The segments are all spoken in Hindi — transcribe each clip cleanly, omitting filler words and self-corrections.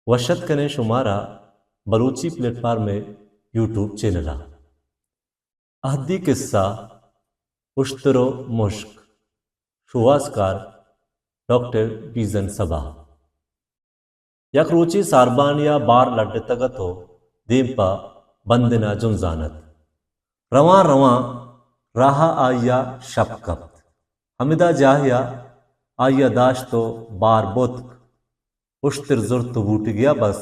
वशत कने शुमारा बलूची प्लेटफॉर्म में यूट्यूब चैनल अहदी किस्सा उश्तरो मुश्क शुवासकार डॉक्टर बीजन सबा यक रोची सारबानिया बार लड्ड तगतो दीपा बंदना जुनजानत रवां रवां राहा आया शपकत हमिदा जाहिया आया दाश्तो बार बोतक उश्तर जुर्त बूट गया बस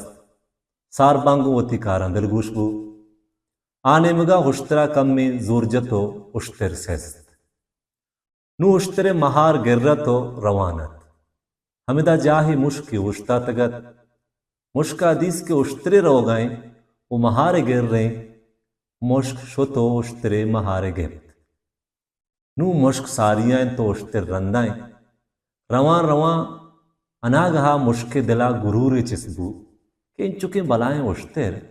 सार बांगू वती कारा दिलगुशबू आने मगा उश्तरा कम में जोरजतो उश्तर सेस्त नू उश्तरे महार गिर्रतो रवानत हमिदा जाहि मुश्की उश्ता तगत मुश्का दीस के उश्तरे रो गए वो महारे गिर रहे मुश्क शोतो उश्तरे महारे गिरत नू मुश्क सारियां तो उश्तर रंदाएं रवां रवां अनागहा मुश्के दिला गुरूरे चिसबू के इन चुके बलाएं उश्तर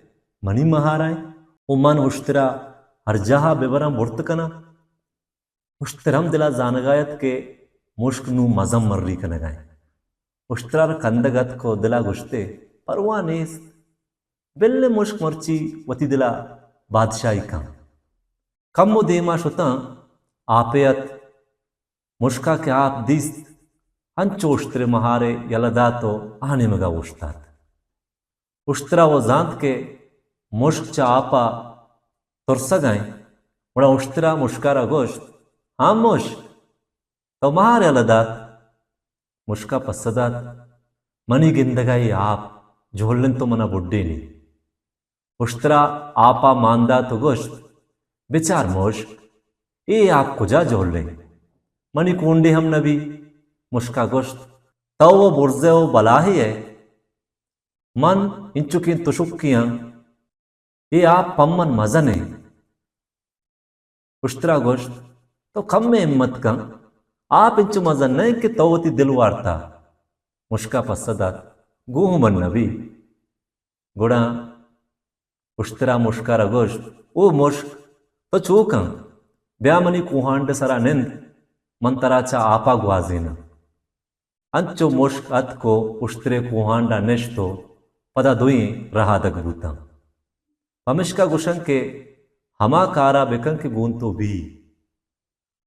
मनी महाराएं वो मन उश्तरा हर जहा बेबरम बुर्त कना उश्तरम दिला जानगायत के मुश्क नू मजम मर्री कनगाएं उश्तरार कंदगत को दिला गुश्ते परवा नेस्त बिल्ले मुश्क मर्ची वती दिला बादशाही कम वो देमा शुता आपेयत मुश्का के आप दीस्त अंचो उश्तरे महारे यलदा तो आने मगा उश्तात उश्तरा वो जांत के मुश्क चा आपा तुरसगाएं बड़ा उश्तरा मुश्कारा गोश्त हाँ मुश्क तो महारे यलदात मुश्का पसदात मनी गिंदगाई आप झोलन तो मना बुड्डे नहीं उश्तरा आपा मानदा तो गोश्त बेचार मुश्क ए आप कुजा जोड़ ले मनी कोंडे हम नबी मुश्का गोश्त तो वो बुर्जे वो बला ही है मन इंचुकी तुशुक्कियां ये आप पम्मन मजन है उश्तरा गोश्त तो कम में हिम्मत का आप इंचु मजन नहीं कि तोवती दिल वारता मुश्का पसदात गुह मन नबी गुड़ा उश्तरा मुश्का रगोश्त ओ मुश्क तो चूका ब्यामनी कुहांड सरा निंद मंतराचा आपा ग्वाजीना अंचो मुश्क अत को उश्तरे कुहांडा नेश्तो पदा दुई रहा दगबूता पमिश्का गुशन के हमा कारा बेकं के गून तो भी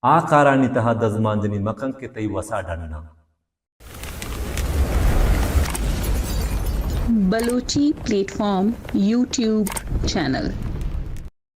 आ कारा नितहा दजमांजनी मकं के तई वसा डन्ना बलूची प्लेटफॉर्म यूट्यूब चैनल।